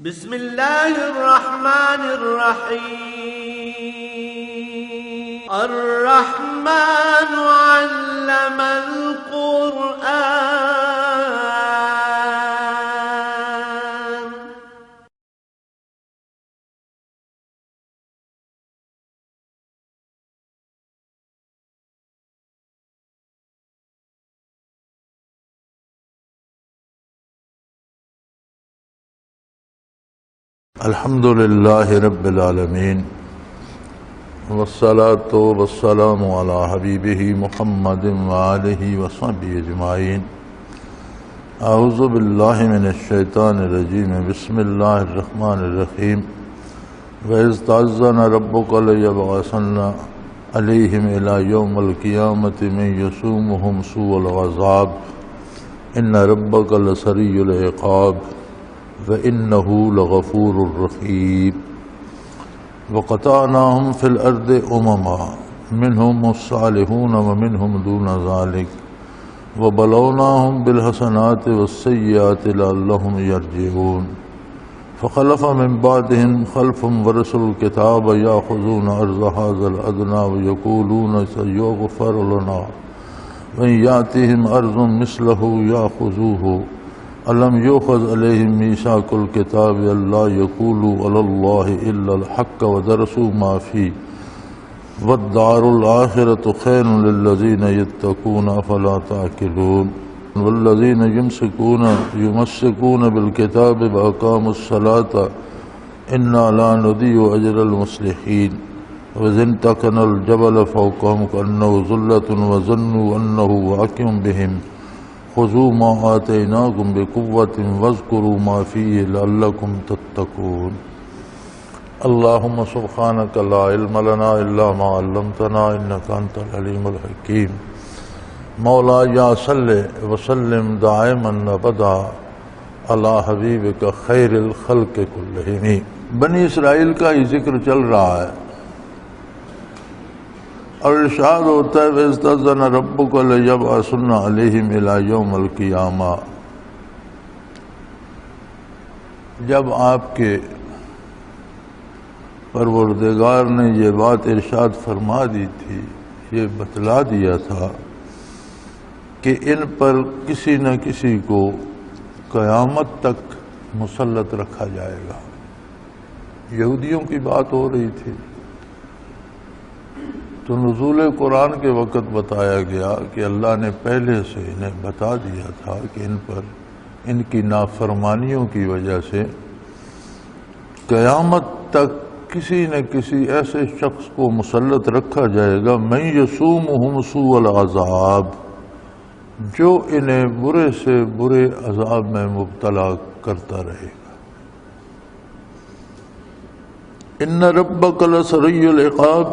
بسم اللہ الرحمن الرحیم الرحمن علم القرآن الحمد للہ رب العالمین والصلاة والسلام علی حبیبہ محمد وآلہ وصحبہ اجمعین۔ اعوذ باللہ من الشیطان الرجیم، بسم اللہ الرحمن الرحیم۔ وَإِذْ تَأَذَّنَ رَبُّكَ لَيَبْعَثَنَّ عَلَيْهِمْ إِلَى يَوْمِ الْقِيَامَةِ مَن يَسُومُهُمْ سُوءَ الْعَذَابِ إِنَّ رَبَّكَ لَسَرِيعُ الْعِقَابِ وَإِنَّهُ لَغَفُورٌ رَحِيمٌ۔ وَقَطَعْنَاهُمْ فِي الْأَرْضِ أُمَمًا مِنْهُمُ الصَّالِحُونَ وَمِنْهُمْ دُونَ ذَلِكَ وَبَلَوْنَاهُمْ بِالْحَسَنَاتِ وَالسَّيِّئَاتِ لَعَلَّهُمْ يَرْجِعُونَ۔ فَخَلَفَ مِنْ بَعْدِهِمْ خَلْفٌ وَرِثُوا الْكِتَابَ يَأْخُذُونَ عَرْضَ هَذَا الْأَدْنَىٰ وَيَقُولُونَ سَيُغْفَرُ لَنَا وَإِنْ يَأْتِهِمْ عَرْضٌ مِثْلَهُ يَأْخُذُوهُ أَلَمْ يُؤْخَذْ عَلَيْهِمْ مِيثَاقُ الْكِتَابِ أَلَّا يَقُولُوا عَلَى اللَّهِ إِلَّا الْحَقَّ وَدَرَسُوا مَا فِيهِ وَالدَّارُ الْآخِرَةُ خَيْرٌ لِلَّذِينَ يَتَّقُونَ أَفَلَا تَعْقِلُونَ۔ وَالَّذِينَ يُمْسِكُونَ بِالْكِتَابِ وَأَقَامُوا الصَّلَاةَ إِنَّا لَا نُضِيعُ أَجْرَ الْمُصْلِحِينَ۔ وَإِذِ انتَقَلَ الْجَبَلُ فَوْقَهُمْ كَأَنَّهُ ظُلَّةٌ وَظَنُّوا أَنَّهُ واقع بِهِمْ خُذُوا مَا آتَيْنَاكُمْ بِقُوَّةٍ وَاذْكُرُوا مَا فِيهِ لَعَلَّكُمْ تَتَّقُونَ۔ اللهم سبحانك لا علم لنا إلا ما علمتنا إنك أنت العليم الحكيم۔ مولاي صل وسلم دائما أبدا على حبيبك خير الخلق كلهم۔ بنی اسرائیل کا یہ ذکر چل رہا ہے اور ارشاد ہوتا ہے وَإِذْ تَأَذَّنَ رَبُّكَ لَيَبْعَثَنَّ عَلَيْهِمْ إِلَى يَوْمِ الْقِيَامَةِ۔ جب آپ کے پروردگار نے یہ بات ارشاد فرما دی تھی، یہ بتلا دیا تھا کہ ان پر کسی نہ کسی کو قیامت تک مسلط رکھا جائے گا۔ یہودیوں کی بات ہو رہی تھی تو نزول قرآن کے وقت بتایا گیا کہ اللہ نے پہلے سے انہیں بتا دیا تھا کہ ان پر ان کی نافرمانیوں کی وجہ سے قیامت تک کسی نہ کسی ایسے شخص کو مسلط رکھا جائے گا من یسومہم سوء العذاب، جو انہیں برے سے برے عذاب میں مبتلا کرتا رہے گا۔ ان ربک لسریع العقاب،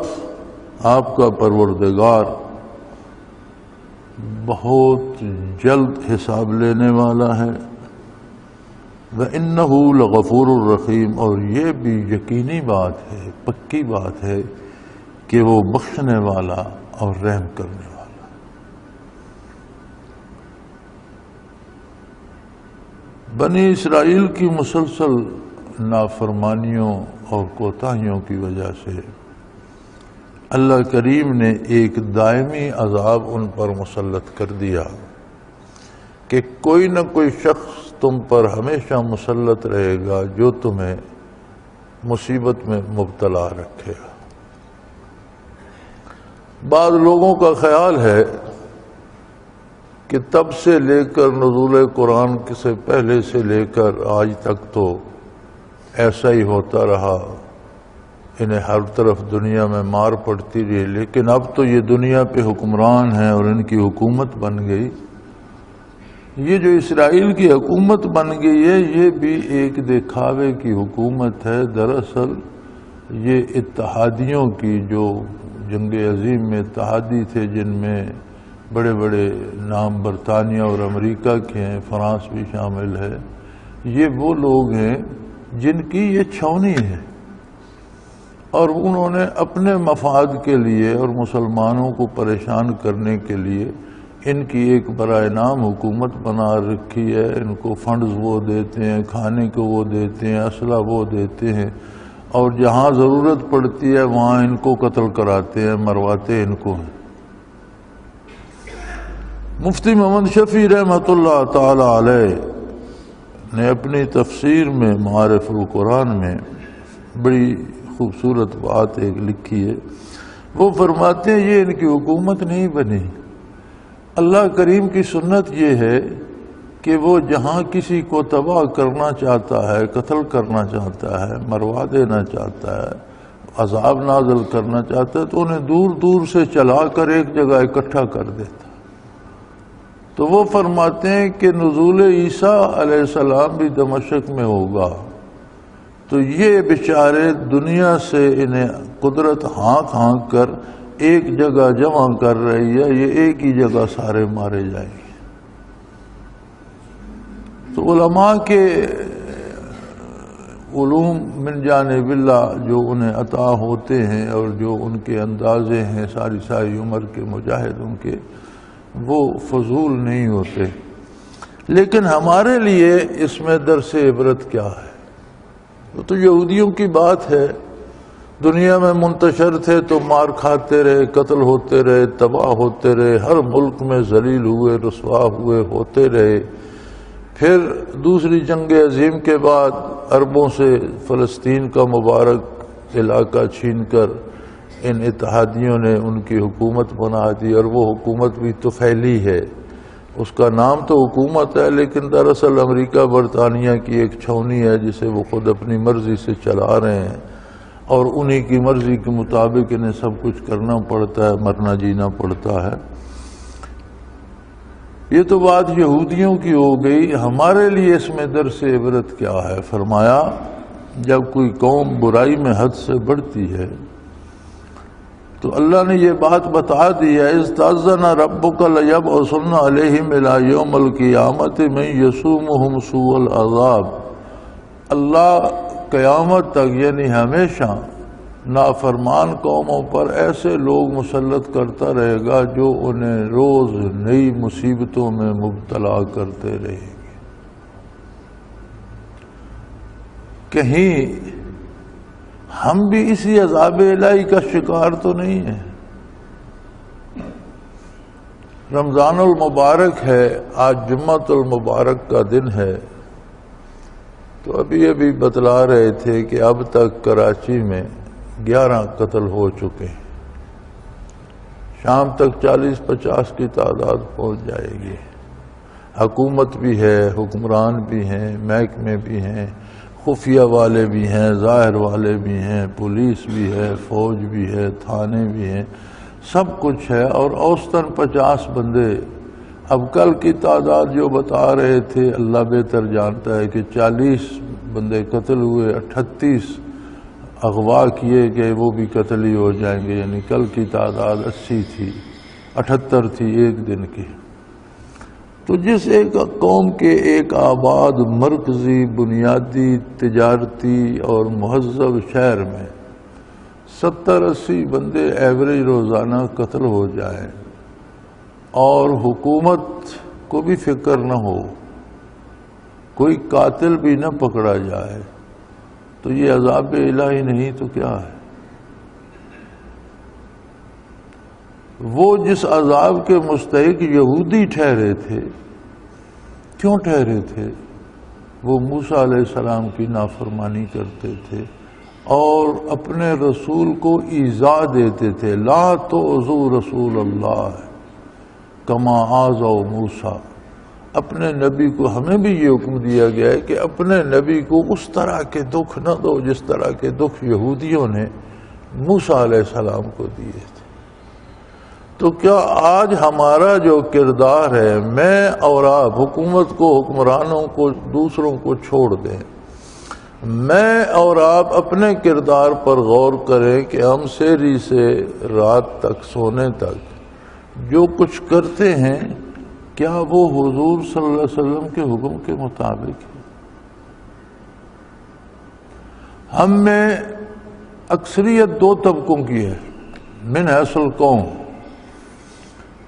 آپ کا پروردگار بہت جلد حساب لینے والا ہے۔ وَإِنَّهُ لَغَفُورٌ رَحِيمٌ، اور یہ بھی یقینی بات ہے، پکی بات ہے کہ وہ بخشنے والا اور رحم کرنے والا۔ بنی اسرائیل کی مسلسل نافرمانیوں اور کوتاہیوں کی وجہ سے اللہ کریم نے ایک دائمی عذاب ان پر مسلط کر دیا کہ کوئی نہ کوئی شخص تم پر ہمیشہ مسلط رہے گا جو تمہیں مصیبت میں مبتلا رکھے گا۔ بعض لوگوں کا خیال ہے کہ تب سے لے کر نزول قرآن سے پہلے سے لے کر آج تک تو ایسا ہی ہوتا رہا، انہیں ہر طرف دنیا میں مار پڑتی رہی، لیکن اب تو یہ دنیا پہ حکمران ہیں اور ان کی حکومت بن گئی۔ یہ جو اسرائیل کی حکومت بن گئی ہے یہ بھی ایک دکھاوے کی حکومت ہے۔ دراصل یہ اتحادیوں کی، جو جنگ عظیم میں اتحادی تھے جن میں بڑے بڑے نام برطانیہ اور امریکہ کے ہیں، فرانس بھی شامل ہے، یہ وہ لوگ ہیں جن کی یہ چھاونی ہے اور انہوں نے اپنے مفاد کے لیے اور مسلمانوں کو پریشان کرنے کے لیے ان کی ایک برائے نام حکومت بنا رکھی ہے، ان کو فنڈز وہ دیتے ہیں، کھانے کو وہ دیتے ہیں، اسلحہ وہ دیتے ہیں، اور جہاں ضرورت پڑتی ہے وہاں ان کو قتل کراتے ہیں، مرواتے ان کو ہیں۔ مفتی محمد شفیع رحمۃ اللہ تعالی علیہ نے اپنی تفسیر میں معارف القرآن میں بڑی خوبصورت بات ایک لکھی ہے۔ وہ فرماتے ہیں یہ ان کی حکومت نہیں بنی، اللہ کریم کی سنت یہ ہے کہ وہ جہاں کسی کو تباہ کرنا چاہتا ہے، قتل کرنا چاہتا ہے، مروا دینا چاہتا ہے، عذاب نازل کرنا چاہتا ہے، تو انہیں دور دور سے چلا کر ایک جگہ اکٹھا کر دیتا۔ تو وہ فرماتے ہیں کہ نزول عیسیٰ علیہ السلام بھی دمشق میں ہوگا، تو یہ بیچارے دنیا سے انہیں قدرت ہانک ہانک کر ایک جگہ جمع کر رہی ہے، یہ ایک ہی جگہ سارے مارے جائیں گے۔ تو علماء کے علوم من جانب اللہ جو انہیں عطا ہوتے ہیں اور جو ان کے اندازے ہیں ساری ساری عمر کے مجاہدوں کے، وہ فضول نہیں ہوتے۔ لیکن ہمارے لیے اس میں درس عبرت کیا ہے؟ وہ تو یہودیوں کی بات ہے، دنیا میں منتشر تھے تو مار کھاتے رہے، قتل ہوتے رہے، تباہ ہوتے رہے، ہر ملک میں ذلیل ہوئے، رسوا ہوئے، ہوتے رہے۔ پھر دوسری جنگ عظیم کے بعد عربوں سے فلسطین کا مبارک علاقہ چھین کر ان اتحادیوں نے ان کی حکومت بنا دی، اور وہ حکومت بھی طفیلی ہے، اس کا نام تو حکومت ہے لیکن دراصل امریکہ برطانیہ کی ایک چھونی ہے جسے وہ خود اپنی مرضی سے چلا رہے ہیں، اور انہی کی مرضی کے مطابق انہیں سب کچھ کرنا پڑتا ہے، مرنا جینا پڑتا ہے۔ یہ تو بات یہودیوں کی ہو گئی۔ ہمارے لیے اس میں درس عبرت کیا ہے؟ فرمایا جب کوئی قوم برائی میں حد سے بڑھتی ہے تو اللہ نے یہ بات بتا دی ہے، اذ تأذن ربک لیبعثن علیہم الی یوم القیامۃ من یسومہم سوء العذاب، اللہ قیامت تک یعنی ہمیشہ نافرمان قوموں پر ایسے لوگ مسلط کرتا رہے گا جو انہیں روز نئی مصیبتوں میں مبتلا کرتے رہیں گے۔ کہیں ہم بھی اسی عذاب الہی کا شکار تو نہیں ہیں؟ رمضان المبارک ہے، آج جمعۃ المبارک کا دن ہے، تو ابھی بتلا رہے تھے کہ اب تک کراچی میں 11 قتل ہو چکے ہیں، شام تک 40-50 کی تعداد پہنچ جائے گی۔ حکومت بھی ہے، حکمران بھی ہیں، محکمے بھی ہیں، خفیہ والے بھی ہیں، ظاہر والے بھی ہیں، پولیس بھی ہے، فوج بھی ہے، تھانے بھی ہیں، سب کچھ ہے، اور اوسطاً 50 بندے۔ اب کل کی تعداد جو بتا رہے تھے اللہ بہتر جانتا ہے کہ 40 بندے قتل ہوئے، 38 اغوا کیے گئے، وہ بھی قتل ہی ہو جائیں گے، یعنی کل کی تعداد 80 تھی، 78 تھی ایک دن کی۔ تو جس ایک قوم کے ایک آباد مرکزی بنیادی تجارتی اور مہذب شہر میں 70-80 بندے ایوریج روزانہ قتل ہو جائیں اور حکومت کو بھی فکر نہ ہو، کوئی قاتل بھی نہ پکڑا جائے، تو یہ عذاب الہی نہیں تو کیا ہے؟ وہ جس عذاب کے مستحق یہودی ٹھہرے تھے، کیوں ٹھہرے تھے؟ وہ موسیٰ علیہ السلام کی نافرمانی کرتے تھے اور اپنے رسول کو ایذا دیتے تھے۔ لا تؤذوا رسول اللہ کما آذوا موسیٰ، اپنے نبی کو، ہمیں بھی یہ حکم دیا گیا ہے کہ اپنے نبی کو اس طرح کے دکھ نہ دو جس طرح کے دکھ یہودیوں نے موسیٰ علیہ السلام کو دیے تھے۔ تو کیا آج ہمارا جو کردار ہے، میں اور آپ حکومت کو، حکمرانوں کو، دوسروں کو چھوڑ دیں، میں اور آپ اپنے کردار پر غور کریں کہ ہم سحری سے رات تک سونے تک جو کچھ کرتے ہیں کیا وہ حضور صلی اللہ علیہ وسلم کے حکم کے مطابق ہے؟ ہم میں اکثریت 2 طبقوں کی ہے، من حیث القوم،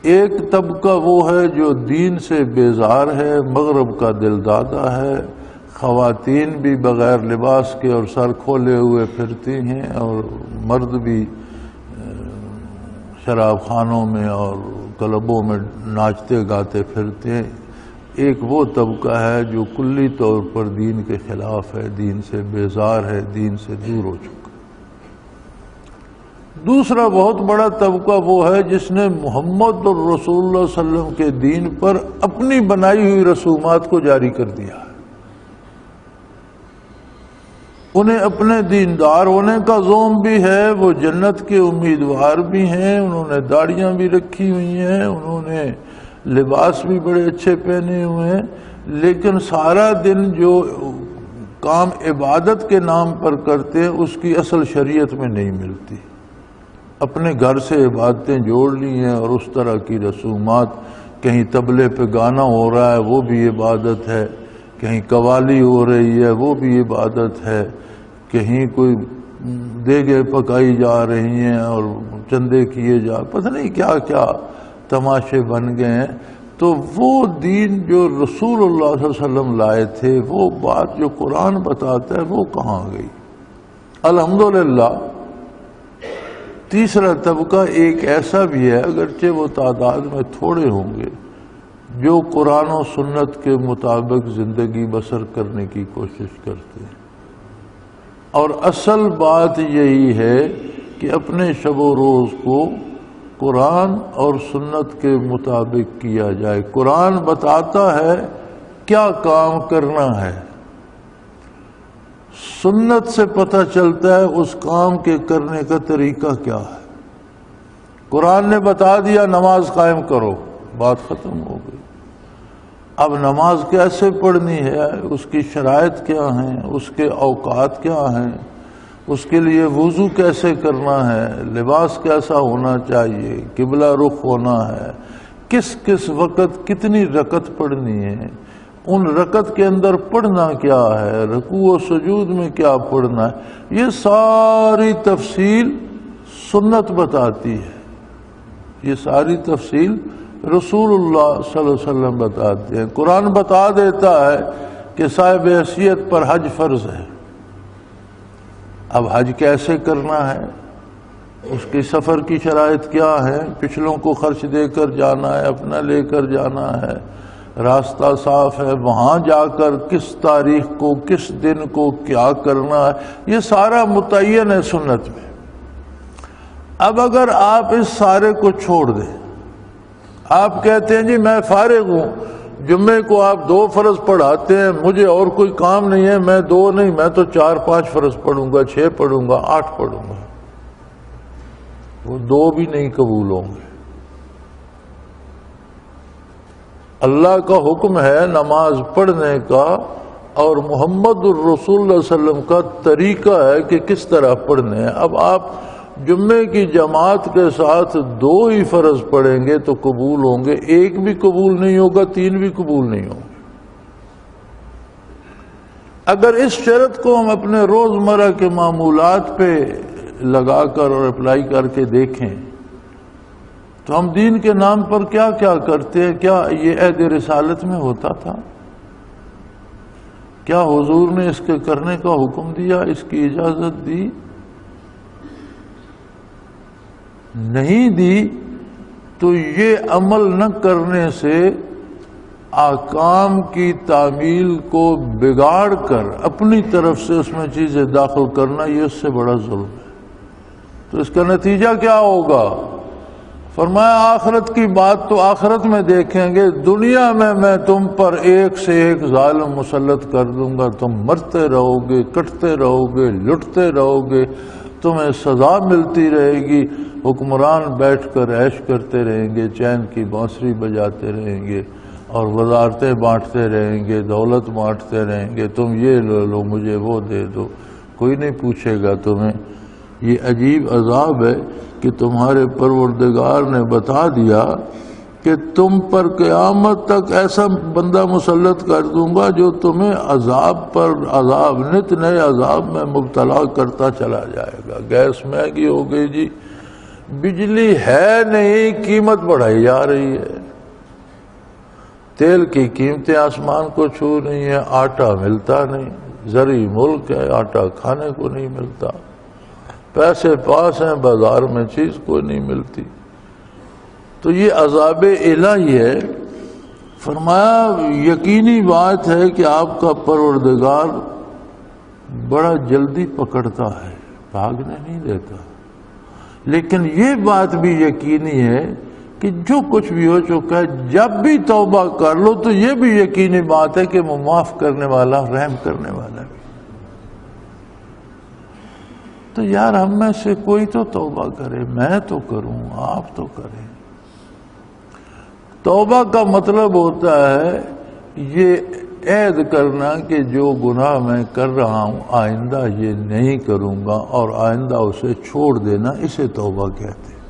ایک طبقہ وہ ہے جو دین سے بیزار ہے، مغرب کا دل دادا ہے، خواتین بھی بغیر لباس کے اور سر کھولے ہوئے پھرتی ہیں، اور مرد بھی شراب خانوں میں اور کلبوں میں ناچتے گاتے پھرتے ہیں۔ ایک وہ طبقہ ہے جو کلی طور پر دین کے خلاف ہے، دین سے بیزار ہے، دین سے دور ہو چکا۔ دوسرا بہت بڑا طبقہ وہ ہے جس نے محمد اور رسول اللہ صلی اللہ علیہ وسلم کے دین پر اپنی بنائی ہوئی رسومات کو جاری کر دیا ہے۔ انہیں اپنے دیندار ہونے کا زوم بھی ہے، وہ جنت کے امیدوار بھی ہیں، انہوں نے داڑیاں بھی رکھی ہوئی ہیں، انہوں نے لباس بھی بڑے اچھے پہنے ہوئے ہیں، لیکن سارا دن جو کام عبادت کے نام پر کرتے ہیں اس کی اصل شریعت میں نہیں ملتی۔ اپنے گھر سے عبادتیں جوڑ لی ہیں اور اس طرح کی رسومات، کہیں طبلے پہ گانا ہو رہا ہے وہ بھی عبادت ہے، کہیں قوالی ہو رہی ہے وہ بھی عبادت ہے، کہیں کوئی دیگیں پکائی جا رہی ہیں اور چندے کیے جا، پتہ نہیں کیا کیا تماشے بن گئے ہیں۔ تو وہ دین جو رسول اللہ صلی اللہ علیہ وسلم لائے تھے، وہ بات جو قرآن بتاتا ہے، وہ کہاں گئی؟ الحمدللہ تیسرا طبقہ ایک ایسا بھی ہے، اگرچہ وہ تعداد میں تھوڑے ہوں گے، جو قرآن و سنت کے مطابق زندگی بسر کرنے کی کوشش کرتے ہیں۔ اور اصل بات یہی ہے کہ اپنے شب و روز کو قرآن اور سنت کے مطابق کیا جائے۔ قرآن بتاتا ہے کیا کام کرنا ہے، سنت سے پتہ چلتا ہے اس کام کے کرنے کا طریقہ کیا ہے۔ قرآن نے بتا دیا نماز قائم کرو، بات ختم ہو گئی۔ اب نماز کیسے پڑھنی ہے، اس کی شرائط کیا ہیں، اس کے اوقات کیا ہیں، اس کے لیے وضو کیسے کرنا ہے، لباس کیسا ہونا چاہیے، قبلہ رخ ہونا ہے، کس کس وقت کتنی رکعت پڑھنی ہے، ان رکعت کے اندر پڑھنا کیا ہے، رکوع و سجود میں کیا پڑھنا ہے، یہ ساری تفصیل سنت بتاتی ہے، یہ ساری تفصیل رسول اللہ صلی اللہ علیہ وسلم بتاتے ہیں۔ قرآن بتا دیتا ہے کہ صاحب حیثیت پر حج فرض ہے، اب حج کیسے کرنا ہے، اس کی سفر کی شرائط کیا ہے، پچھلوں کو خرچ دے کر جانا ہے، اپنا لے کر جانا ہے، راستہ صاف ہے، وہاں جا کر کس تاریخ کو کس دن کو کیا کرنا ہے، یہ سارا متعین ہے سنت میں۔ اب اگر آپ اس سارے کو چھوڑ دیں، آپ کہتے ہیں جی میں فارغ ہوں، جمعے کو آپ 2 فرض پڑھاتے ہیں، مجھے اور کوئی کام نہیں ہے، میں 2 نہیں، میں تو 4-5 فرض پڑھوں گا، 6 پڑھوں گا، 8 پڑھوں گا، وہ 2 بھی نہیں قبول ہوں گے۔ اللہ کا حکم ہے نماز پڑھنے کا، اور محمد الرسول اللہ صلی اللہ علیہ وسلم کا طریقہ ہے کہ کس طرح پڑھنے ہیں۔ اب آپ جمعے کی جماعت کے ساتھ 2 ہی فرض پڑھیں گے تو قبول ہوں گے، 1 بھی قبول نہیں ہوگا، 3 بھی قبول نہیں ہوں گے۔ اگر اس شرط کو ہم اپنے روزمرہ کے معمولات پہ لگا کر اور اپلائی کر کے دیکھیں تو ہم دین کے نام پر کیا کیا کرتے ہیں؟ کیا یہ عہد رسالت میں ہوتا تھا؟ کیا حضور نے اس کے کرنے کا حکم دیا، اس کی اجازت دی؟ نہیں دی۔ تو یہ عمل نہ کرنے سے احکام کی تعمیل کو بگاڑ کر اپنی طرف سے اس میں چیزیں داخل کرنا، یہ اس سے بڑا ظلم ہے۔ تو اس کا نتیجہ کیا ہوگا؟ فرمایا آخرت کی بات تو آخرت میں دیکھیں گے، دنیا میں تم پر ایک سے ایک ظالم مسلط کر دوں گا، تم مرتے رہو گے، کٹتے رہو گے، لٹتے رہو گے، تمہیں سزا ملتی رہے گی، حکمران بیٹھ کر عیش کرتے رہیں گے، چین کی بانسری بجاتے رہیں گے اور وزارتیں بانٹتے رہیں گے، دولت بانٹتے رہیں گے، تم یہ لے لو، مجھے وہ دے دو، کوئی نہیں پوچھے گا تمہیں۔ یہ عجیب عذاب ہے کہ تمہارے پروردگار نے بتا دیا کہ تم پر قیامت تک ایسا بندہ مسلط کر دوں گا جو تمہیں عذاب پر عذاب، نت نئے عذاب میں مبتلا کرتا چلا جائے گا۔ گیس مہنگی ہو گئی جی، بجلی ہے نہیں، قیمت بڑھائی جا رہی ہے، تیل کی قیمتیں آسمان کو چھو رہی ہیں، آٹا ملتا نہیں، زرعی ملک ہے، آٹا کھانے کو نہیں ملتا، پیسے پاس ہیں، بازار میں چیز کوئی نہیں ملتی۔ تو یہ عذاب الہی ہے۔ فرمایا یقینی بات ہے کہ آپ کا پروردگار بڑا جلدی پکڑتا ہے، بھاگنے نہیں دیتا، لیکن یہ بات بھی یقینی ہے کہ جو کچھ بھی ہو چکا ہے جب بھی توبہ کر لو تو یہ بھی یقینی بات ہے کہ وہ معاف کرنے والا، رحم کرنے والا بھی۔ تو یار ہم میں سے کوئی تو توبہ کرے، میں تو کروں، آپ تو کریں۔ توبہ کا مطلب ہوتا ہے یہ عہد کرنا کہ جو گناہ میں کر رہا ہوں آئندہ یہ نہیں کروں گا، اور آئندہ اسے چھوڑ دینا، اسے توبہ کہتے ہیں۔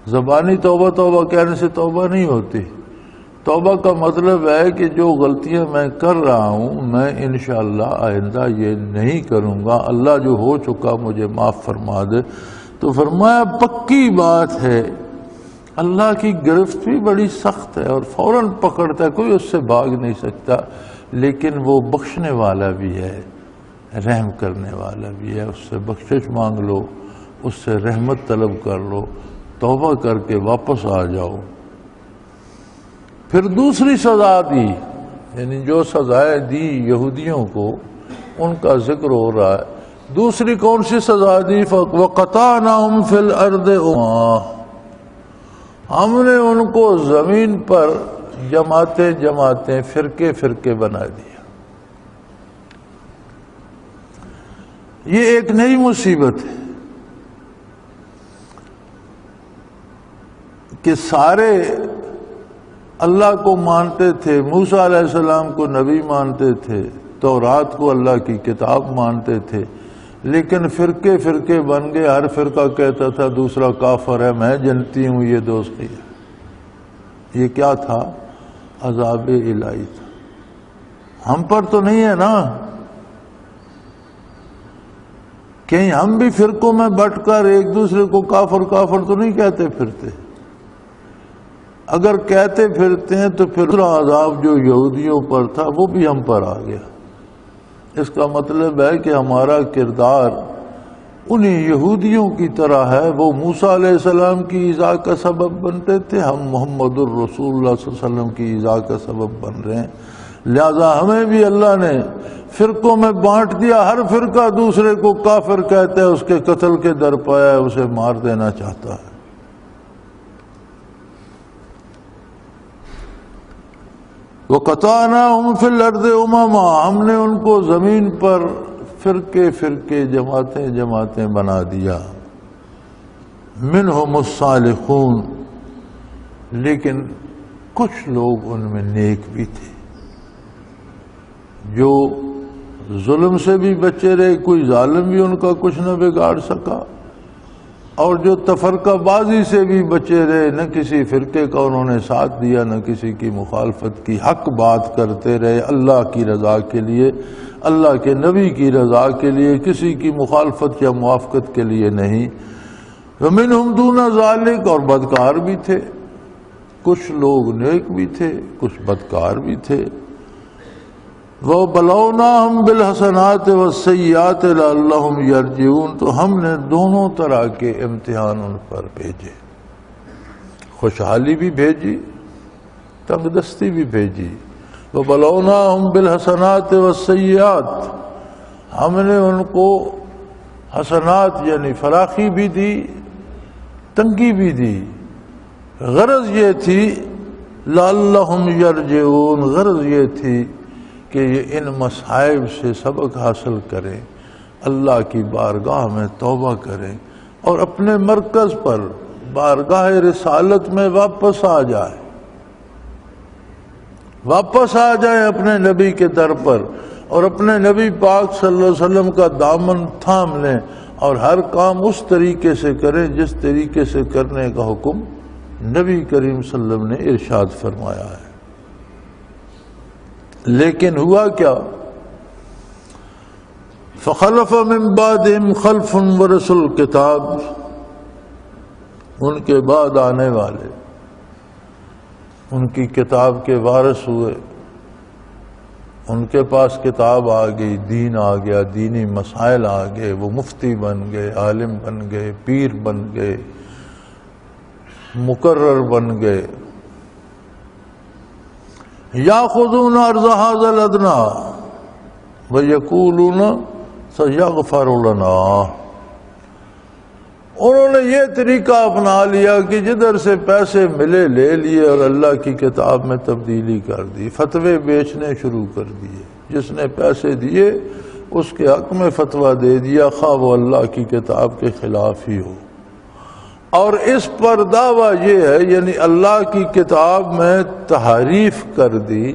زبانی توبہ توبہ کہنے سے توبہ نہیں ہوتی۔ توبہ کا مطلب ہے کہ جو غلطیاں میں کر رہا ہوں میں انشاءاللہ آئندہ یہ نہیں کروں گا، اللہ جو ہو چکا مجھے معاف فرما دے۔ تو فرمایا پکی بات ہے، اللہ کی گرفت بھی بڑی سخت ہے اور فوراً پکڑتا ہے، کوئی اس سے بھاگ نہیں سکتا، لیکن وہ بخشنے والا بھی ہے، رحم کرنے والا بھی ہے۔ اس سے بخشش مانگ لو، اس سے رحمت طلب کر لو، توبہ کر کے واپس آ جاؤ۔ پھر دوسری سزا دی، یعنی جو سزائیں دی یہودیوں کو ان کا ذکر ہو رہا ہے۔ دوسری کون سی سزا دی؟ وَقَطَعْنَاهُمْ فِي الْأَرْضِ أُمَّمًا، ہم نے ان کو زمین پر جماعتیں جماعتیں، فرقے فرقے بنا دیا۔ یہ ایک نئی مصیبت ہے کہ سارے اللہ کو مانتے تھے، موسیٰ علیہ السلام کو نبی مانتے تھے، تورات کو اللہ کی کتاب مانتے تھے، لیکن فرقے فرقے بن گئے، ہر فرقہ کہتا تھا دوسرا کافر ہے، میں جنتی ہوں، یہ دوستی ہے۔ یہ کیا تھا؟ عذاب الہی تھا۔ ہم پر تو نہیں ہے نا، کہیں ہم بھی فرقوں میں بٹ کر ایک دوسرے کو کافر کافر تو نہیں کہتے پھرتے؟ اگر کہتے پھرتے ہیں تو پھر عذاب جو یہودیوں پر تھا وہ بھی ہم پر آ گیا۔ اس کا مطلب ہے کہ ہمارا کردار انہیں یہودیوں کی طرح ہے، وہ موسیٰ علیہ السلام کی ایذا کا سبب بنتے تھے، ہم محمد الرسول اللہ صلی اللہ علیہ وسلم کی ایذا کا سبب بن رہے ہیں۔ لہذا ہمیں بھی اللہ نے فرقوں میں بانٹ دیا، ہر فرقہ دوسرے کو کافر کہتا ہے، اس کے قتل کے در پایا ہے، اسے مار دینا چاہتا ہے۔ وَقَطَعْنَاهُمْ فِي الْأَرْضِ أُمَمًا، ہم نے ان کو زمین پر فرقے فرقے جماعتیں جماعتیں بنا دیا۔ مِنْهُمُ الصَّالِحُونَ، لیکن کچھ لوگ ان میں نیک بھی تھے جو ظلم سے بھی بچے رہے، کوئی ظالم بھی ان کا کچھ نہ بگاڑ سکا، اور جو تفرقہ بازی سے بھی بچے رہے، نہ کسی فرقے کا انہوں نے ساتھ دیا نہ کسی کی مخالفت کی، حق بات کرتے رہے اللہ کی رضا کے لیے، اللہ کے نبی کی رضا کے لیے، کسی کی مخالفت یا موافقت کے لیے نہیں۔ وَمِنْهُمْ دُونَ ذَلِكَ، اور بدکار بھی تھے، کچھ لوگ نیک بھی تھے کچھ بدکار بھی تھے۔ وَبَلَوْنَاهُمْ بِالْحَسَنَاتِ وَالسَّيِّئَاتِ لَعَلَّهُمْ يَرْجِعُونَ، تو ہم نے دونوں طرح کے امتحان ان پر بھیجے، خوشحالی بھی بھیجی، تنگ دستی بھی بھیجی۔ وَبَلَوْنَاهُمْ بِالْحَسَنَاتِ وَالسَّيِّئَاتِ، ہم نے ان کو حسنات یعنی فراخی بھی دی، تنگی بھی دی۔ غرض یہ تھی لَعَلَّهُمْ يَرْجِعُونَ، غرض یہ تھی کہ یہ ان مصائب سے سبق حاصل کریں، اللہ کی بارگاہ میں توبہ کریں اور اپنے مرکز پر بارگاہ رسالت میں واپس آ جائیں، واپس آ جائیں اپنے نبی کے در پر، اور اپنے نبی پاک صلی اللہ علیہ وسلم کا دامن تھام لیں اور ہر کام اس طریقے سے کریں جس طریقے سے کرنے کا حکم نبی کریم صلی اللہ علیہ وسلم نے ارشاد فرمایا ہے۔ لیکن ہوا کیا؟ فَخَلَفَ مِن بَعْدِهِمْ خَلْفٌ وَرَثُوا الْكِتَابَ، ان کے بعد آنے والے ان کی کتاب کے وارث ہوئے، ان کے پاس کتاب آ گئی، دین آ گیا، دینی مسائل آ گئے، وہ مفتی بن گئے، عالم بن گئے، پیر بن گئے، مقرر بن گئے۔ یاخذون عرض هذا الادنی ویقولون سیغفر لنا، انہوں نے یہ طریقہ اپنا لیا کہ جدھر سے پیسے ملے لے لیے اور اللہ کی کتاب میں تبدیلی کر دی، فتوے بیچنے شروع کر دیے، جس نے پیسے دیے اس کے حق میں فتویٰ دے دیا، خواہ وہ اللہ کی کتاب کے خلاف ہی ہو۔ اور اس پر دعویٰ یہ ہے، یعنی اللہ کی کتاب میں تحریف کر دی،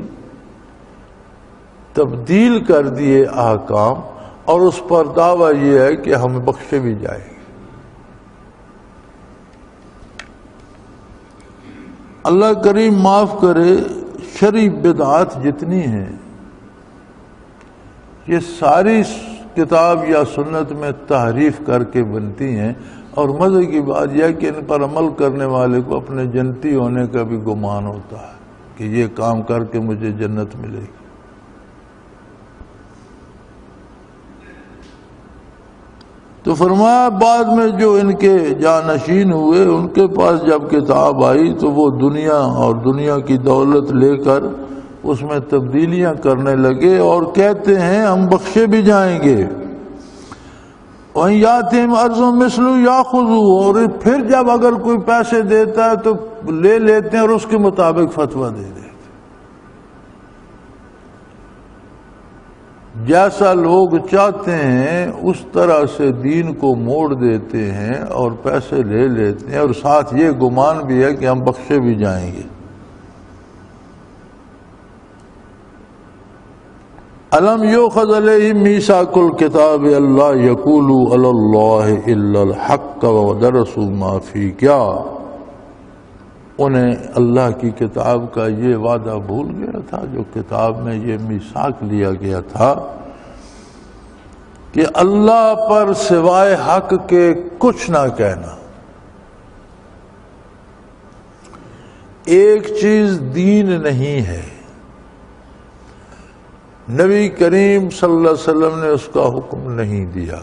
تبدیل کر دیے احکام، اور اس پر دعویٰ یہ ہے کہ ہم بخشے بھی جائیں۔ اللہ کریم معاف کرے، شرعی بدعات جتنی ہیں یہ ساری کتاب یا سنت میں تحریف کر کے بنتی ہیں، اور مزے کی بات یہ ہے کہ ان پر عمل کرنے والے کو اپنے جنتی ہونے کا بھی گمان ہوتا ہے کہ یہ کام کر کے مجھے جنت ملے گی۔ تو فرمایا بعد میں جو ان کے جانشین ہوئے ان کے پاس جب کتاب آئی تو وہ دنیا اور دنیا کی دولت لے کر اس میں تبدیلیاں کرنے لگے اور کہتے ہیں ہم بخشے بھی جائیں گے۔ وَإِن يَأْتِهِمْ عَرْضٌ مِثْلُهُ يَأْخُذُوهُ، اور پھر جب اگر کوئی پیسے دیتا ہے تو لے لیتے ہیں اور اس کے مطابق فتویٰ دے دیتے، جیسا لوگ چاہتے ہیں اس طرح سے دین کو موڑ دیتے ہیں اور پیسے لے لیتے ہیں، اور ساتھ یہ گمان بھی ہے کہ ہم بخشے بھی جائیں گے۔ الم یؤخذ علیہم میثاق الکتاب الا یقولوا علی اللہ الا الحق ودرسوا ما فیہ، کیا انہیں اللہ کی کتاب کا یہ وعدہ بھول گیا تھا جو کتاب میں یہ میثاق لیا گیا تھا کہ اللہ پر سوائے حق کے کچھ نہ کہنا۔ ایک چیز دین نہیں ہے، نبی کریم صلی اللہ علیہ وسلم نے اس کا حکم نہیں دیا،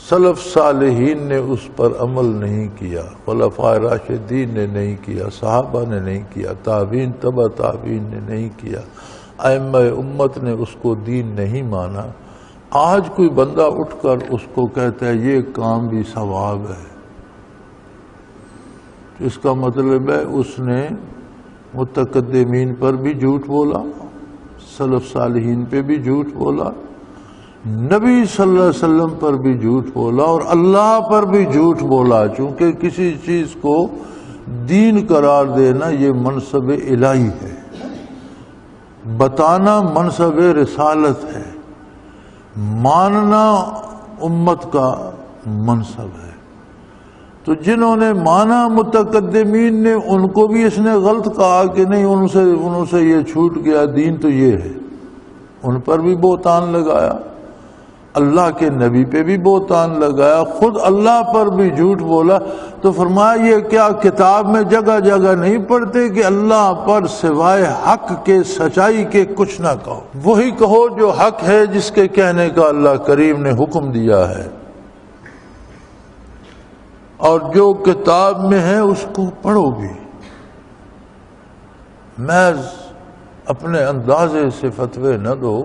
سلف صالحین نے اس پر عمل نہیں کیا، خلفاء راشدین نے نہیں کیا، صحابہ نے نہیں کیا، تابعین تبع تابعین نے نہیں کیا، ائمہ امت نے اس کو دین نہیں مانا۔ آج کوئی بندہ اٹھ کر اس کو کہتا ہے یہ کام بھی ثواب ہے، اس کا مطلب ہے اس نے متقدمین پر بھی جھوٹ بولا، سلف صالحین پہ بھی جھوٹ بولا، نبی صلی اللہ علیہ وسلم پر بھی جھوٹ بولا، اور اللہ پر بھی جھوٹ بولا، چونکہ کسی چیز کو دین قرار دینا یہ منصب الہی ہے، بتانا منصب رسالت ہے، ماننا امت کا منصب ہے۔ تو جنہوں نے مانا متقدمین نے، ان کو بھی اس نے غلط کہا کہ نہیں انہوں سے یہ چھوٹ گیا، دین تو یہ ہے، ان پر بھی بہتان لگایا، اللہ کے نبی پہ بھی بہتان لگایا، خود اللہ پر بھی جھوٹ بولا۔ تو فرمایا یہ کیا کتاب میں جگہ جگہ نہیں پڑھتے کہ اللہ پر سوائے حق کے سچائی کے کچھ نہ کہو، وہی کہو جو حق ہے، جس کے کہنے کا اللہ کریم نے حکم دیا ہے، اور جو کتاب میں ہے اس کو پڑھو بھی۔ محض اپنے اندازے سے فتوے نہ دو،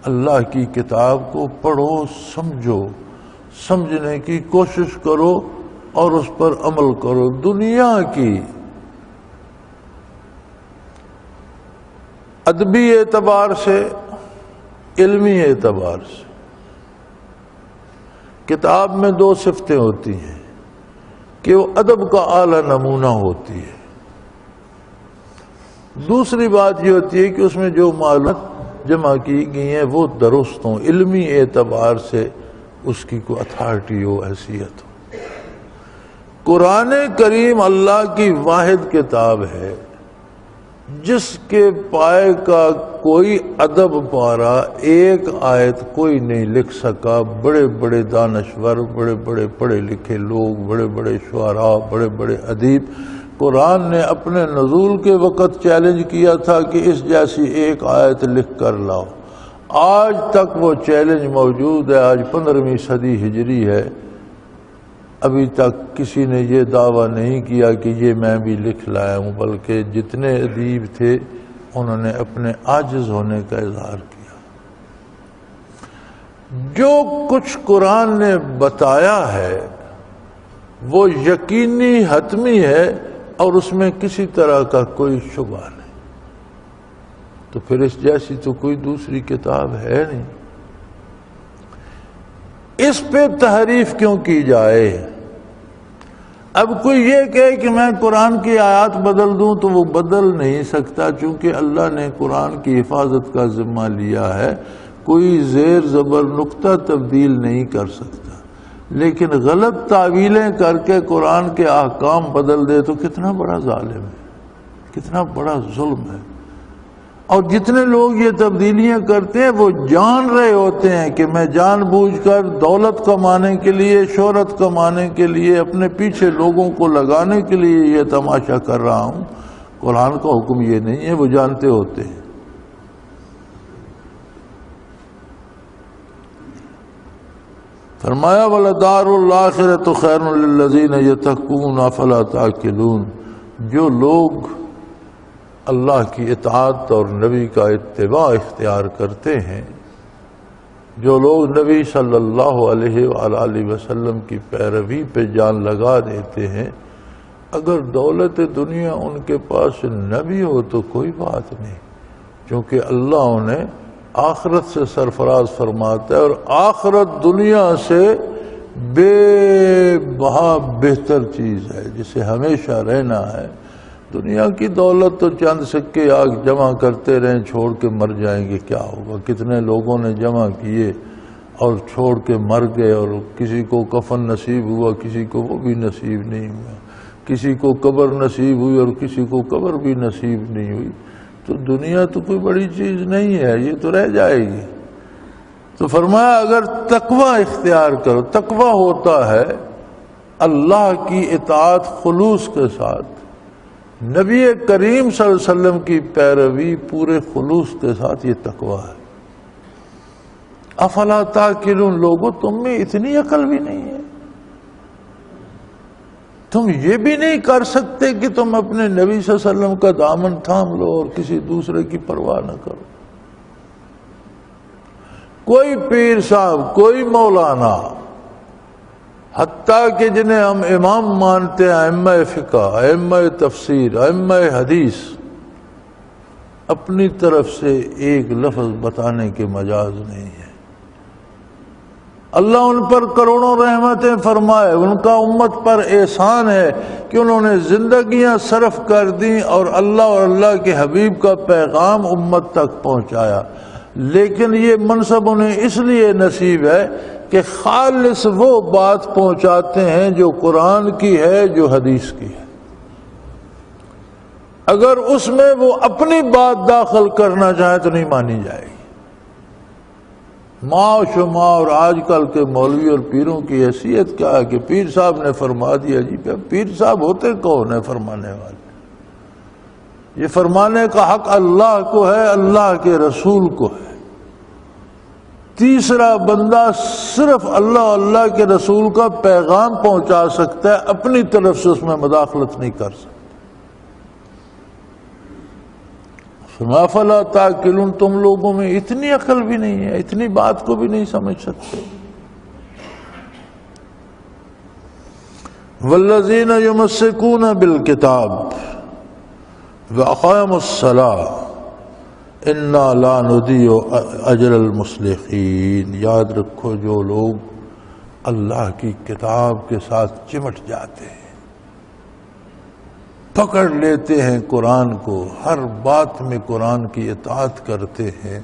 اللہ کی کتاب کو پڑھو، سمجھو، سمجھنے کی کوشش کرو اور اس پر عمل کرو۔ دنیا کی ادبی اعتبار سے، علمی اعتبار سے کتاب میں دو صفتیں ہوتی ہیں کہ وہ ادب کا اعلیٰ نمونہ ہوتی ہے، دوسری بات یہ ہوتی ہے کہ اس میں جو معلومات جمع کی گئی ہیں وہ درست ہوں، علمی اعتبار سے اس کی کوئی اتھارٹی ہو، حیثیت ہو۔ قرآن کریم اللہ کی واحد کتاب ہے جس کے پائے کا کوئی ادب پارا ایک آیت کوئی نہیں لکھ سکا. بڑے بڑے دانشور، بڑے بڑے پڑھے لکھے لوگ، بڑے بڑے شعراء، بڑے بڑے ادیب، قرآن نے اپنے نزول کے وقت چیلنج کیا تھا کہ اس جیسی ایک آیت لکھ کر لاؤ. آج تک وہ چیلنج موجود ہے. آج 15ویں صدی ہجری ہے، ابھی تک کسی نے یہ دعویٰ نہیں کیا کہ یہ میں بھی لکھ لایا ہوں، بلکہ جتنے ادیب تھے انہوں نے اپنے عاجز ہونے کا اظہار کیا. جو کچھ قرآن نے بتایا ہے وہ یقینی حتمی ہے اور اس میں کسی طرح کا کوئی شبہ نہیں. تو پھر اس جیسی تو کوئی دوسری کتاب ہے نہیں. اس پہ تحریف کیوں کی جائے؟ اب کوئی یہ کہے کہ میں قرآن کی آیات بدل دوں تو وہ بدل نہیں سکتا، چونکہ اللہ نے قرآن کی حفاظت کا ذمہ لیا ہے. کوئی زیر زبر نقطہ تبدیل نہیں کر سکتا. لیکن غلط تعویلیں کر کے قرآن کے احکام بدل دے تو کتنا بڑا ظالم ہے، کتنا بڑا ظلم ہے. اور جتنے لوگ یہ تبدیلیاں کرتے ہیں وہ جان رہے ہوتے ہیں کہ میں جان بوجھ کر دولت کمانے کے لیے، شہرت کمانے کے لیے، اپنے پیچھے لوگوں کو لگانے کے لیے یہ تماشا کر رہا ہوں. قرآن کا حکم یہ نہیں ہے، وہ جانتے ہوتے ہیں. فرمایا وَلَدَارُ الْآخِرَةُ خَيْرٌ لِلَّذِينَ يَتَّقُونَ أَفَلَا تَعْقِلُونَ. جو لوگ اللہ کی اطاعت اور نبی کا اتباع اختیار کرتے ہیں، جو لوگ نبی صلی اللہ علیہ وآلہ وسلم کی پیروی پہ جان لگا دیتے ہیں، اگر دولت دنیا ان کے پاس نہ بھی ہو تو کوئی بات نہیں، کیونکہ اللہ انہیں آخرت سے سرفراز فرماتا ہے، اور آخرت دنیا سے بے بہا بہتر چیز ہے جسے ہمیشہ رہنا ہے. دنیا کی دولت تو چند سکے آگ جمع کرتے رہیں، چھوڑ کے مر جائیں گے، کیا ہوگا؟ کتنے لوگوں نے جمع کیے اور چھوڑ کے مر گئے، اور کسی کو کفن نصیب ہوا، کسی کو وہ بھی نصیب نہیں ہوا، کسی کو قبر نصیب ہوئی اور کسی کو قبر بھی نصیب نہیں ہوئی. تو دنیا تو کوئی بڑی چیز نہیں ہے، یہ تو رہ جائے گی. تو فرمایا اگر تقوی اختیار کرو، تقوی ہوتا ہے اللہ کی اطاعت خلوص کے ساتھ، نبی کریم صلی اللہ علیہ وسلم کی پیروی پورے خلوص کے ساتھ، یہ تقوی ہے. افلا تعقلون. لوگوں تم میں اتنی عقل بھی نہیں ہے، تم یہ بھی نہیں کر سکتے کہ تم اپنے نبی صلی اللہ علیہ وسلم کا دامن تھام لو اور کسی دوسرے کی پرواہ نہ کرو. کوئی پیر صاحب، کوئی مولانا، حتیٰ کہ جنہیں ہم امام مانتے ہیں، ائمہ فقہ، ائمہ تفسیر، ائمہ حدیث، اپنی طرف سے ایک لفظ بتانے کے مجاز نہیں ہے. اللہ ان پر کروڑوں رحمتیں فرمائے، ان کا امت پر احسان ہے کہ انہوں نے زندگیاں صرف کر دیں اور اللہ کے حبیب کا پیغام امت تک پہنچایا. لیکن یہ منصب انہیں اس لیے نصیب ہے کہ خالص وہ بات پہنچاتے ہیں جو قرآن کی ہے، جو حدیث کی ہے. اگر اس میں وہ اپنی بات داخل کرنا چاہیں تو نہیں مانی جائے گی. ماں و شماں اور آج کل کے مولوی اور پیروں کی حیثیت کیا ہے کہ پیر صاحب نے فرما دیا. جی پیر صاحب ہوتے کون ہیں فرمانے والے؟ یہ فرمانے کا حق اللہ کو ہے، اللہ کے رسول کو ہے. تیسرا بندہ صرف اللہ کے رسول کا پیغام پہنچا سکتا ہے، اپنی طرف سے اس میں مداخلت نہیں کر سکتا. فَلَا تَعْقِلُونَ. تم لوگوں میں اتنی عقل بھی نہیں ہے، اتنی بات کو بھی نہیں سمجھ سکتے. وَالَّذِينَ يُمَسِّكُونَ بِالْكِتَابِ وَأَقَامُوا الصَّلَاةَ اِنَّا لَا نُضِيعُ أَجْرَ الْمُصْلِحِينَ. یاد رکھو جو لوگ اللہ کی کتاب کے ساتھ چمٹ جاتے ہیں، پکڑ لیتے ہیں قرآن کو، ہر بات میں قرآن کی اطاعت کرتے ہیں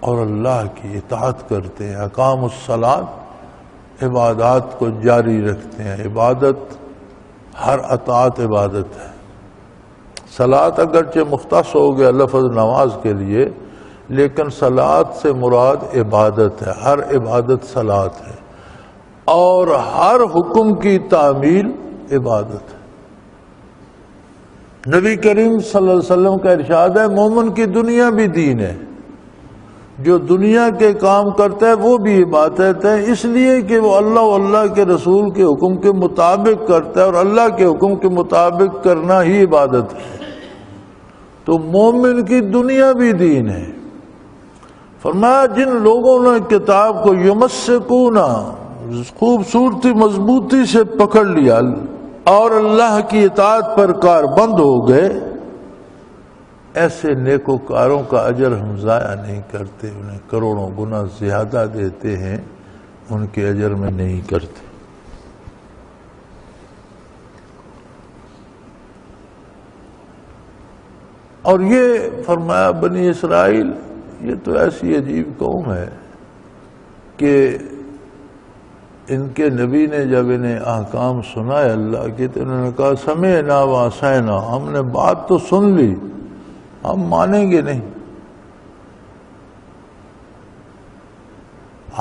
اور اللہ کی اطاعت کرتے ہیں. اقام الصلاۃ، عبادات کو جاری رکھتے ہیں. عبادت، ہر اطاعت عبادت ہے. صلاۃ اگرچہ مختص ہو گیا لفظ نماز کے لیے، لیکن صلاۃ سے مراد عبادت ہے، ہر عبادت صلاۃ ہے، اور ہر حکم کی تعمیل عبادت ہے۔ نبی کریم صلی اللہ علیہ وسلم کا ارشاد ہے مومن کی دنیا بھی دین ہے، جو دنیا کے کام کرتا ہے وہ بھی عبادت ہے، اس لیے کہ وہ اللہ و اللہ کے رسول کے حکم کے مطابق کرتا ہے، اور اللہ کے حکم کے مطابق کرنا ہی عبادت ہے۔ تو مومن کی دنیا بھی دین ہے۔ فرمایا جن لوگوں نے کتاب کو یمسکون خوبصورتی مضبوطی سے پکڑ لیا اور اللہ کی اطاعت پر کاربند ہو گئے، ایسے نیکوکاروں کا اجر ہم ضائع نہیں کرتے، انہیں کروڑوں گنا زیادہ دیتے ہیں، ان کے اجر میں نہیں کرتے۔ اور یہ فرمایا بنی اسرائیل یہ تو ایسی عجیب قوم ہے کہ ان کے نبی نے جب انہیں احکام سنائے اللہ کے تو انہوں نے کہا سمعنا وعصینا، ہم نے بات تو سن لی، ہم مانیں گے نہیں۔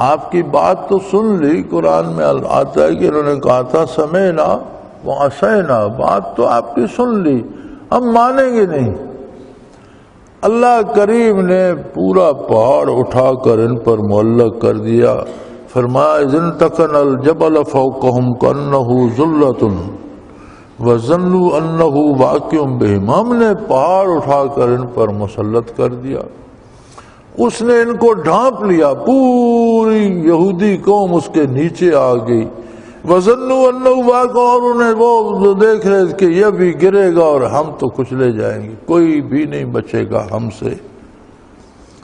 آپ کی بات تو سن لی، قرآن میں آتا ہے کہ انہوں نے کہا تھا سمعنا وعصینا، بات تو آپ کی سن لی، ہم مانیں گے نہیں۔ اللہ کریم نے پورا پہاڑ اٹھا کر ان پر معلق کر دیا۔ فرمایا اذ انتقل الجبل فوقهم كأنه ذلة وظنوا انه واقع بهم، ہم نے پہاڑ اٹھا کر ان پر مسلط کر دیا، اس نے ان کو ڈھانپ لیا، پوری یہودی قوم اس کے نیچے آ گئی۔ وظنوا انه واقع، اور انہیں وہ دیکھ رہے کہ یہ بھی گرے گا اور ہم تو کچلے جائیں گے، کوئی بھی نہیں بچے گا ہم سے۔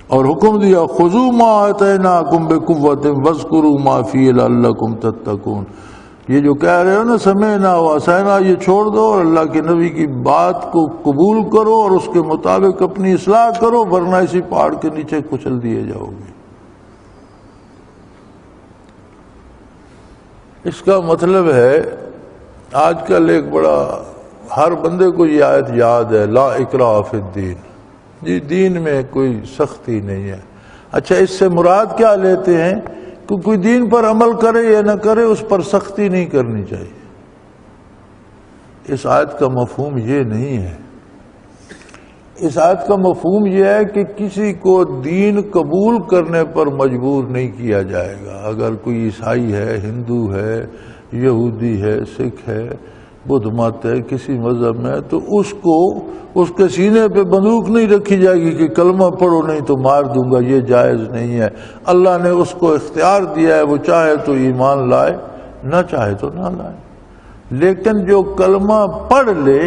اور حکم دیا خذوا ما آتیناکم بقوۃ واذکروا ما فیہ لعلکم تتقون۔ یہ جو کہہ رہے ہو نا سمعنا وعصینا، یہ چھوڑ دو اور اللہ کے نبی کی بات کو قبول کرو اور اس کے مطابق اپنی اصلاح کرو، ورنہ اسی پہاڑ کے نیچے کچل دیے جاؤ گے۔ اس کا مطلب ہے آج کل ایک بڑا ہر بندے کو یہ آیت یاد ہے، لا اکراہ فی الدین، جی دین میں کوئی سختی نہیں ہے۔ اچھا اس سے مراد کیا لیتے ہیں کہ کوئی دین پر عمل کرے یا نہ کرے اس پر سختی نہیں کرنی چاہیے۔ اس آیت کا مفہوم یہ نہیں ہے۔ اس آیت کا مفہوم یہ ہے کہ کسی کو دین قبول کرنے پر مجبور نہیں کیا جائے گا۔ اگر کوئی عیسائی ہے، ہندو ہے، یہودی ہے، سکھ ہے، بدھ مت ہے، کسی مذہب میں، تو اس کو اس کے سینے پہ بندوق نہیں رکھی جائے گی کہ کلمہ پڑھو نہیں تو مار دوں گا، یہ جائز نہیں ہے۔ اللہ نے اس کو اختیار دیا ہے، وہ چاہے تو ایمان لائے، نہ چاہے تو نہ لائے۔ لیکن جو کلمہ پڑھ لے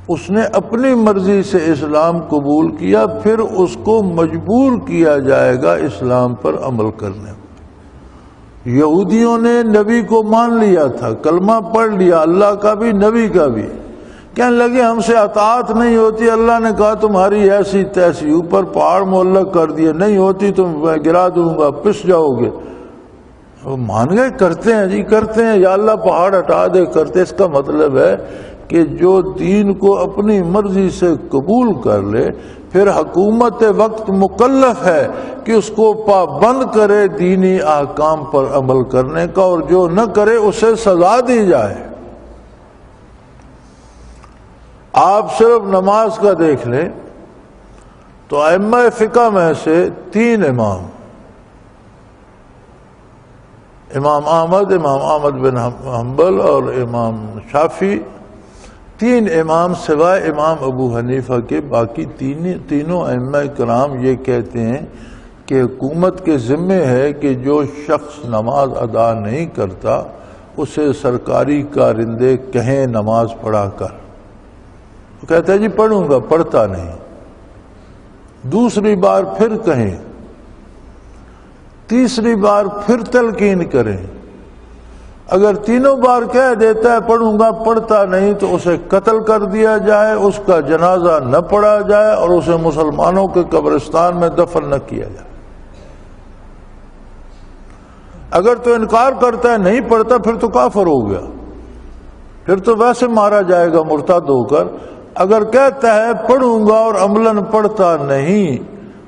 اس نے اپنی مرضی سے اسلام قبول کیا، پھر اس کو مجبور کیا جائے گا اسلام پر عمل کرنے۔ یہودیوں نے نبی کو مان لیا تھا، کلمہ پڑھ لیا، اللہ کا بھی نبی کا بھی، کہنے لگے ہم سے اطاعت نہیں ہوتی، اللہ نے کہا تمہاری ایسی تیسی، اوپر پہاڑ معلق کر دیے، نہیں ہوتی تو میں گرا دوں گا، پس جاؤ گے۔ وہ مان گئے، کرتے ہیں جی کرتے ہیں، یا اللہ پہاڑ ہٹا دے، کرتے۔ اس کا مطلب ہے کہ جو دین کو اپنی مرضی سے قبول کر لے، پھر حکومت وقت مکلف ہے کہ اس کو پابند کرے دینی احکام پر عمل کرنے کا، اور جو نہ کرے اسے سزا دی جائے۔ آپ صرف نماز کا دیکھ لیں تو ائمہ فقہ میں سے 3 امام، امام احمد بن حنبل اور امام شافعی، 3 امام سوائے امام ابو حنیفہ کے، باقی تینوں ائمہ کرام یہ کہتے ہیں کہ حکومت کے ذمے ہے کہ جو شخص نماز ادا نہیں کرتا اسے سرکاری کارندے کہیں نماز پڑھا کر، وہ کہتا ہے جی پڑھوں گا، پڑھتا نہیں، دوسری بار پھر کہیں، تیسری بار پھر تلقین کریں، اگر تینوں بار کہہ دیتا ہے پڑھوں گا، پڑھتا نہیں، تو اسے قتل کر دیا جائے، اس کا جنازہ نہ پڑھا جائے اور اسے مسلمانوں کے قبرستان میں دفن نہ کیا جائے۔ اگر تو انکار کرتا ہے نہیں پڑھتا، پھر تو کافر ہو گیا۔ پھر تو ویسے مارا جائے گا مرتد ہو کر۔ اگر کہتا ہے پڑھوں گا اور عملاً پڑھتا نہیں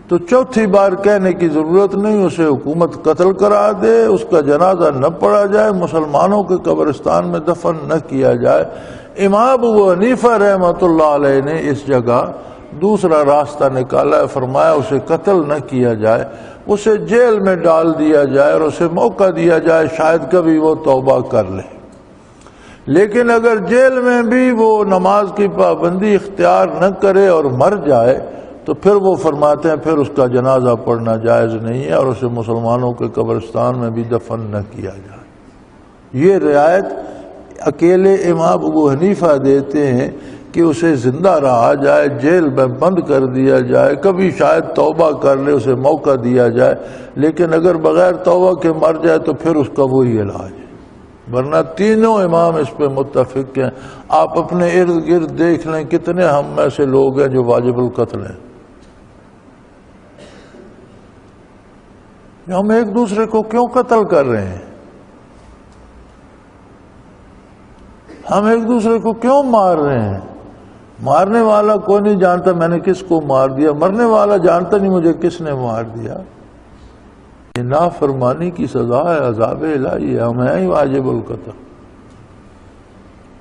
تو چوتھی بار کہنے کی ضرورت نہیں، اسے حکومت قتل کرا دے، اس کا جنازہ نہ پڑھا جائے، مسلمانوں کے قبرستان میں دفن نہ کیا جائے۔ امام ابو حنیفہ رحمۃ اللہ علیہ نے اس جگہ دوسرا راستہ نکالا ہے، فرمایا اسے قتل نہ کیا جائے، اسے جیل میں ڈال دیا جائے اور اسے موقع دیا جائے شاید کبھی وہ توبہ کر لے۔ لیکن اگر جیل میں بھی وہ نماز کی پابندی اختیار نہ کرے اور مر جائے تو پھر وہ فرماتے ہیں پھر اس کا جنازہ پڑھنا جائز نہیں ہے اور اسے مسلمانوں کے قبرستان میں بھی دفن نہ کیا جائے۔ یہ رعایت اکیلے امام ابو حنیفہ دیتے ہیں کہ اسے زندہ رہا جائے، جیل میں بند کر دیا جائے، کبھی شاید توبہ کر لے، اسے موقع دیا جائے، لیکن اگر بغیر توبہ کے مر جائے تو پھر اس کا وہی علاج ہے۔ ورنہ تینوں امام اس پہ متفق ہیں۔ آپ اپنے ارد گرد دیکھ لیں کتنے ہم میں سے لوگ ہیں جو واجب القتل ہیں۔ ہم ایک دوسرے کو کیوں قتل کر رہے ہیں؟ ہم ایک دوسرے کو کیوں مار رہے ہیں؟ مارنے والا کوئی نہیں جانتا میں نے کس کو مار دیا، مرنے والا جانتا نہیں مجھے کس نے مار دیا۔ یہ نافرمانی کی سزا ہے، عذاب الہی ہے، ہم ہیں واجب القتل۔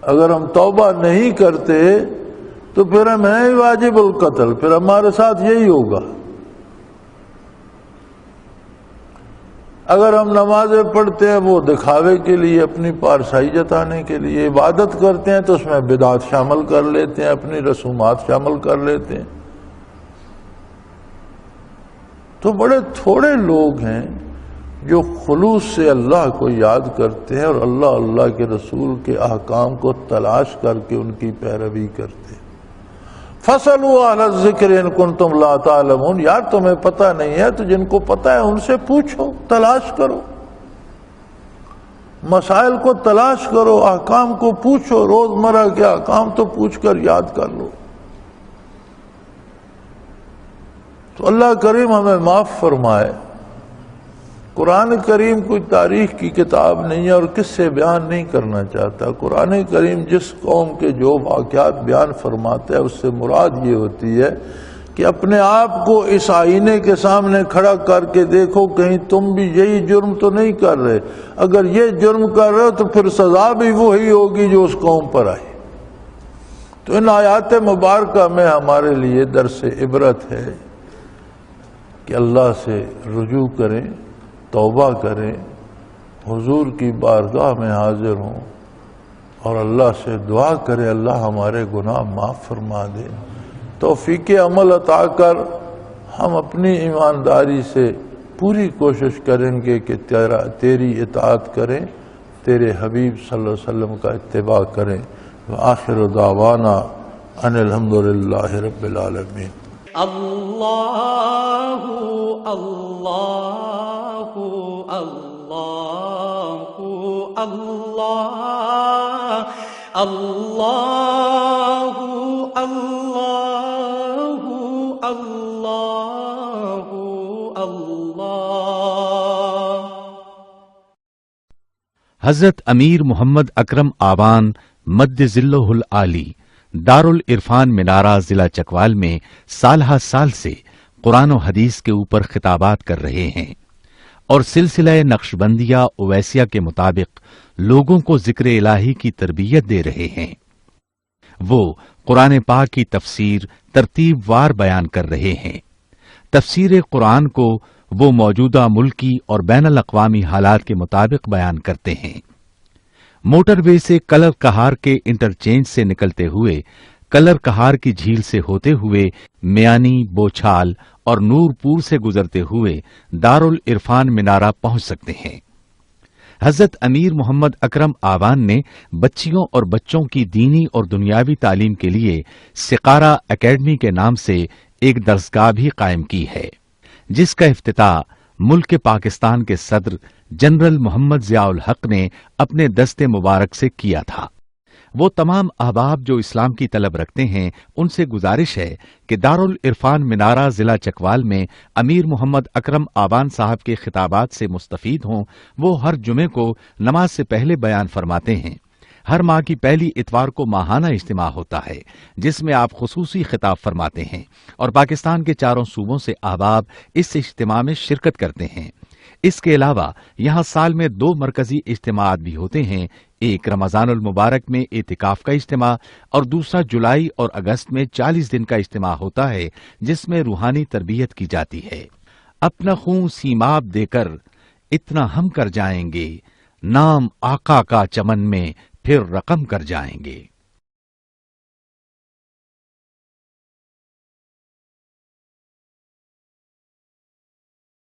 اگر ہم توبہ نہیں کرتے تو پھر ہم ہیں واجب القتل، پھر ہمارے ساتھ یہی ہوگا۔ اگر ہم نمازیں پڑھتے ہیں وہ دکھاوے کے لیے، اپنی پارسائی جتانے کے لیے، عبادت کرتے ہیں تو اس میں بدعات شامل کر لیتے ہیں، اپنی رسومات شامل کر لیتے ہیں۔ تو بڑے تھوڑے لوگ ہیں جو خلوص سے اللہ کو یاد کرتے ہیں اور اللہ اللہ کے رسول کے احکام کو تلاش کر کے ان کی پیروی کرتے ہیں۔ فَاسْأَلُوا أَهْلَ الذِّكْرِ إِن كُنتُمْ لَا تَعْلَمُونَ، یار تمہیں پتہ نہیں ہے تو جن کو پتہ ہے ان سے پوچھو، تلاش کرو، مسائل کو تلاش کرو، احکام کو پوچھو، روزمرہ کے احکام تو پوچھ کر یاد کر لو۔ تو اللہ کریم ہمیں معاف فرمائے۔ قرآن کریم کوئی تاریخ کی کتاب نہیں ہے اور کس سے بیان نہیں کرنا چاہتا۔ قرآن کریم جس قوم کے جو واقعات بیان فرماتا ہے اس سے مراد یہ ہوتی ہے کہ اپنے آپ کو اس آئینے کے سامنے کھڑا کر کے دیکھو کہیں تم بھی یہی جرم تو نہیں کر رہے، اگر یہ جرم کر رہے ہو تو پھر سزا بھی وہی ہوگی جو اس قوم پر آئی۔ تو ان آیات مبارکہ میں ہمارے لیے درس عبرت ہے کہ اللہ سے رجوع کریں، توبہ کریں، حضور کی بارگاہ میں حاضر ہوں اور اللہ سے دعا کریں اللہ ہمارے گناہ معاف فرما دے، توفیق عمل عطا کر ہم اپنی ایمانداری سے پوری کوشش کریں گے کہ تیری اطاعت کریں، تیرے حبیب صلی اللہ علیہ وسلم کا اتباع کریں۔ وآخر دعوانا ان الحمدللہ رب العالمین۔ اللہ اللہ اللہ اللہ اللہ اللہ اللہ اللہ۔ حضرت امیر محمد اکرم آوان مد ذلہ العالی دارالعرفان منارہ ضلع چکوال میں سالہ سال سے قرآن و حدیث کے اوپر خطابات کر رہے ہیں اور سلسلہ نقشبندیہ اویسیہ کے مطابق لوگوں کو ذکر الہی کی تربیت دے رہے ہیں۔ وہ قرآن پاک کی تفسیر ترتیب وار بیان کر رہے ہیں۔ تفسیر قرآن کو وہ موجودہ ملکی اور بین الاقوامی حالات کے مطابق بیان کرتے ہیں۔ موٹر وے سے کلر کہار کے انٹرچینج سے نکلتے ہوئے کلر کہار کی جھیل سے ہوتے ہوئے میانی، بوچھال اور نور پور سے گزرتے ہوئے دارالعرفان منارہ پہنچ سکتے ہیں۔ حضرت امیر محمد اکرم آوان نے بچیوں اور بچوں کی دینی اور دنیاوی تعلیم کے لیے سقارہ اکیڈمی کے نام سے ایک درسگاہ بھی قائم کی ہے، جس کا افتتاح ملک پاکستان کے صدر جنرل محمد ضیاء الحق نے اپنے دست مبارک سے کیا تھا۔ وہ تمام احباب جو اسلام کی طلب رکھتے ہیں ان سے گزارش ہے کہ دارالعرفان منارہ ضلع چکوال میں امیر محمد اکرم آوان صاحب کے خطابات سے مستفید ہوں۔ وہ ہر جمعے کو نماز سے پہلے بیان فرماتے ہیں۔ ہر ماہ کی پہلی اتوار کو ماہانہ اجتماع ہوتا ہے جس میں آپ خصوصی خطاب فرماتے ہیں اور پاکستان کے چاروں صوبوں سے احباب اس اجتماع میں شرکت کرتے ہیں۔ اس کے علاوہ یہاں سال میں 2 مرکزی اجتماعات بھی ہوتے ہیں، ایک رمضان المبارک میں اعتکاف کا اجتماع اور دوسرا جولائی اور اگست میں 40 دن کا اجتماع ہوتا ہے جس میں روحانی تربیت کی جاتی ہے۔ اپنا خون سیماب دے کر اتنا ہم کر جائیں گے، نام آقا کا چمن میں پھر رقم کر جائیں گے۔